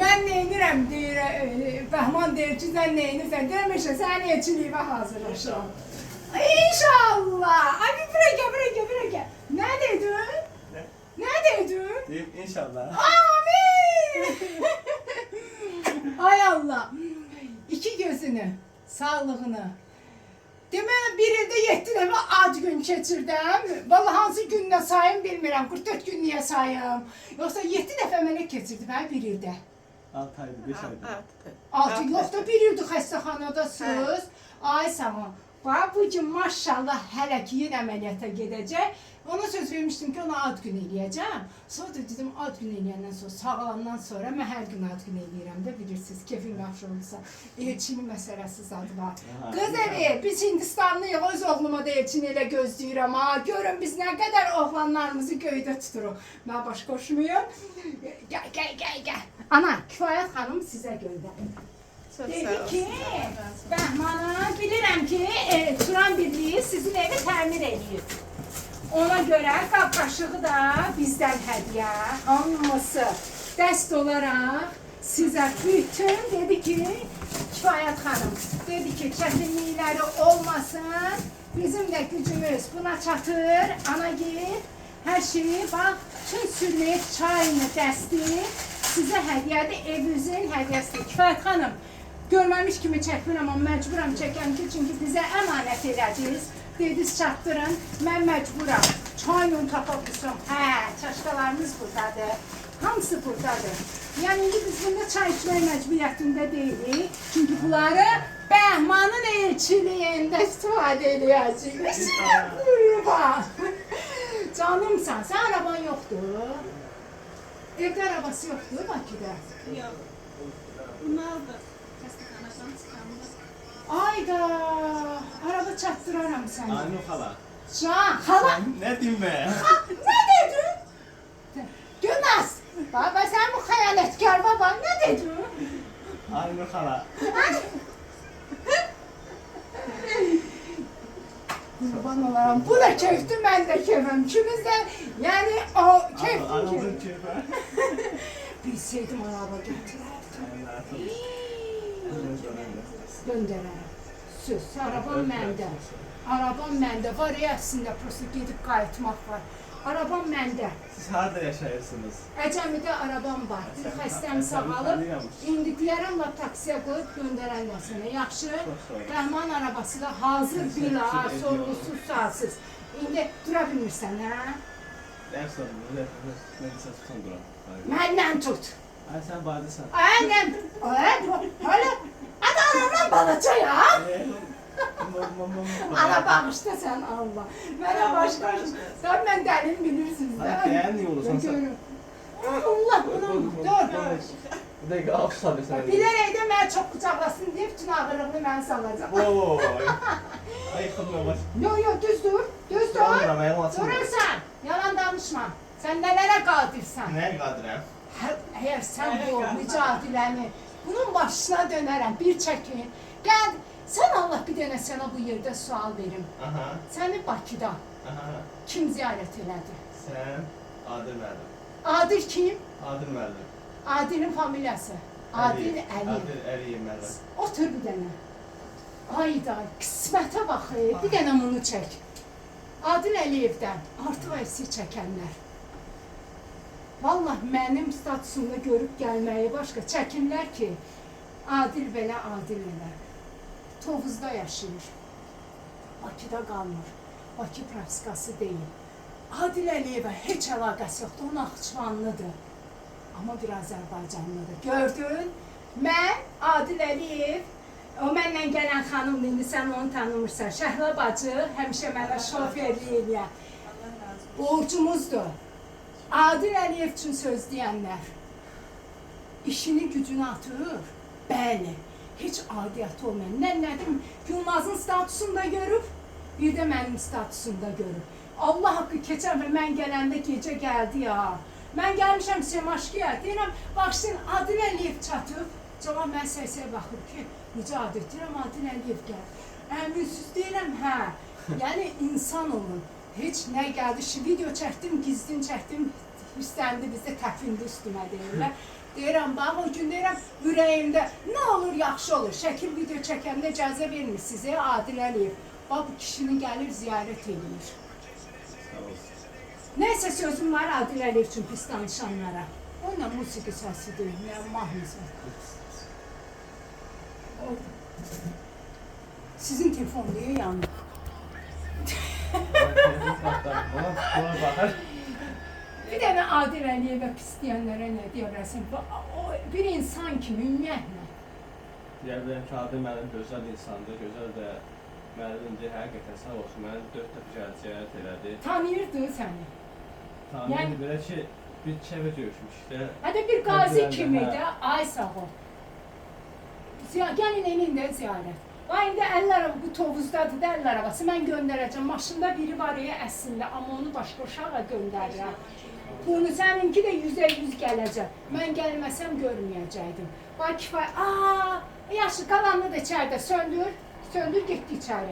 Mən neynirəm deyir, Bəhman deyir ki, sən neynirsən? Deyirəm işte, sən elçiliyimə hazırlaşıram. İnşallah. Ay bura gel. Ne dedin? Ne dedin? Deyib inşallah. Amin. Ay Allah. İki gözünü, sağlığını. Deməli bir ildə 7 dəfə ad gün keçirdim. Vallahi hansı günlə sayım bilmirəm. 44 gün niyə sayım? Yoxsa 7 dəfə mənə keçirdim hə bir ildə. 6 aydır, 5 aydır. 6 yoxda bir ildir xəstəxanadasınız. Ay sağ ol. Bax bu gün maşallah hələ ki yenə əməliyyata gedəcək. Ona söz vermişdim ki ona ad gün eləyəcəm. Sonra da dedim ad gün eləyəndən sonra sağalandan sonra mən hər gün ad gün eləyirəm də bilirsiniz. Kefin yaxşı olursa elçinin məsələsi zad var. Qız evi biz Hindistanlıyıq öz oğluma da elçini elə gözləyirəm ha. Görün biz nə qədər oğlanlarımızı göydə tuturuq. Mən baş qoşmuyum. Gəl. Ana Kifayət xanım sizə göndərir. Dedi ki, Bəhmana bilirəm ki, Turan Birliyi sizin evi təmir edir. Ona görə qab qaşığı da bizdən hədiyyə, hamısı dəst olaraq sizə bütün dedi ki, Kifayət xanım, dedi ki, çətinlikləri olmasın, bizim də gücümüz buna çatır, ana git, hər şeyi, bax, bütün sürmət çayını dəsti sizə hədiyyədir, evinizin hədiyyəsidir. Kifayət xanım, görməmiş kimi çəkmirəm, amma məcburam çəkəm ki, çünki bizə əmanət elədiniz. Dediniz çatdırın, mən məcburam. Çayla tapa bilsəm, hə, çaşqalarımız buradadır. Hamısı buradadır. Yəni, indi biz bunda çay içmək məcburiyyətində deyilik. Çünki bunları Bəhmanın elçiliyində istifadə eləyəcəyik. İşinə qurban. Canımsan, sən araban yoxdur. Evdə arabası yoxdur Bakıda. Yox. Bunlardır. Xəstəxanadan çıxanda. Ayda, araba çatdıraram səni. Aynur xala. Can, xala. Nə deyim mən? Ne dedin? Gülmez. Baba sen bu hayaletkar baba ne dedin? Aynur xala. Kurban olayım. Bu da keyifti, ben de keyfim. İkimiz de yani o keyifli. Aramızın keyfi. Bilseydim araba götürerdim. Gönderərəm. Söz, arabam məndə. Arabam məndə. Var ya əslində, prosto gedib qayıtmaq var. Arabam məndə. Siz harada yaşayırsınız? Əcəmidə arabam var. Bir xəstəm sağalıb. İndi deyərəm la taksiyə qoyub göndərərlər sənə. Yaxşı? Bəhman arabası da hazır bila, sorğusuz, sualsız. İndi dura bilmirsən, hə? Dərs olun, mən sən tutan duram. Məndən tut. Ay sən bacısan. Aynen. Hala. Hadi anamdan balaca ya. Ana bağışla sen Allah. Mənə başqa. Sən mən dəlim bilirsiniz də. Ay deyən niyə olursan sən? Allah bunu dur. Bir dəqiqə alqış tabi sənə. Bilərək də mənə çox qucaqlasın deyib bütün ağırlığını mən salacaq. Oy. Ay xıdma baş. Yo düzdür. Düzdür. Yandıram, ayağım açılmır. Durursan. Yalan danışma. Sən nələrə qadirsən? Nəyə qadirəm? Əgər sən bu mücadiləni bunun başına dönərəm, bir çəkin. Gəl, sən Allah bir dənə sənə bu yerdə sual verim. Aha. Səni Bakıda Aha. kim ziyarət elədi? Sən Adil müəllim. Adil kim? Adil müəllim. Adilin familiyası. Adil Əliyev. Adil Əliyev müəllim. Otur bir dənə. Ayda, qismətə bax, bir dənə bunu çək. Adil Əliyevdən artıq əksik çəkənlər. Vallahi mənim statusumda görüb gəlməyi başqa çəkinlər ki, Adil belə, Adil elə. Tovuzda yaşayır. Bakıda qalmır. Bakı praskası deyil. Adil Əliyevə heç əlaqəsi yoxdur, o Naxçıvanlıdır. Amma bir Azərbaycanlıdır. Gördün? Mən Adil Əliyev, o mənlə gələn xanımdır, indi sən onu tanımırsan. Şəhla bacı həmişə mənə şoferlik eləyər. Borcumuzdur. Adil Əliyev üçün söz deyənlər işini gücünü atır. Bəli, heç adiyyatı olmayan. Nədim, Yılmazın statusunda görüb, bir də mənim statusumda görüb. Allah haqqı keçən və mən gələndə gecə gəldi ya. Mən gəlmişəm Semaşkiyə, deyirəm, bax sen Adil Əliyev çatıb. Cavab mən səsəyə baxır ki, necə adət deyirəm, Adil Əliyev gəl. Əminsiz deyirəm, hə. Yəni insan olun. Heç nə gəldi, video çəkdim, gizlin çəkdim, üstləndi bizdə təfindi üstümə deyirlər. Deyirəm, bax o gün deyirəm, ürəyimdə nə olur, yaxşı olur. Şəkil video çəkəndə icazə vermirsiniz, Adil Əliyev. Bax bu kişini gəlir ziyarət edir. Sağ olsun. Nəysə sözüm var Adil Əliyev üçün pis danışanlara. Onunla musiqi səsidir, nə mahnısı. Sizin telefon deyə yandı. Ona baxar. Bir dənə Adil Əliyevə pis deyənlərə nə deyərsən? O bir insan kimi ümumiyyətlə. Deyə bilərəm ki, Adil müəllim gözəl insandır, gözəl də müəllimdir, həqiqətən sağ olsun. Məni 4 dəfə gəlib ziyarət elədi. Tanıyırdı səni. Tanıyırdı, belə ki, bir çevə görüşmüşük də. Hətta bir qazi Hə, kimi hə. də, ay sağ ol. Gəlin elində ziyarət. Ay indi əlil araba, bu Tovuzdadır da əlil arabası. Mən göndərəcəm. Maşında biri var əslində, amma onu başqa uşağa göndərirəm. Bunu səninki də 100% gələcək. Mən gəlməsəm görməyəcəkdim. Bax kifayət. Yaxşı, qalanını da içəridə söndür. Söndür, getdi içəri.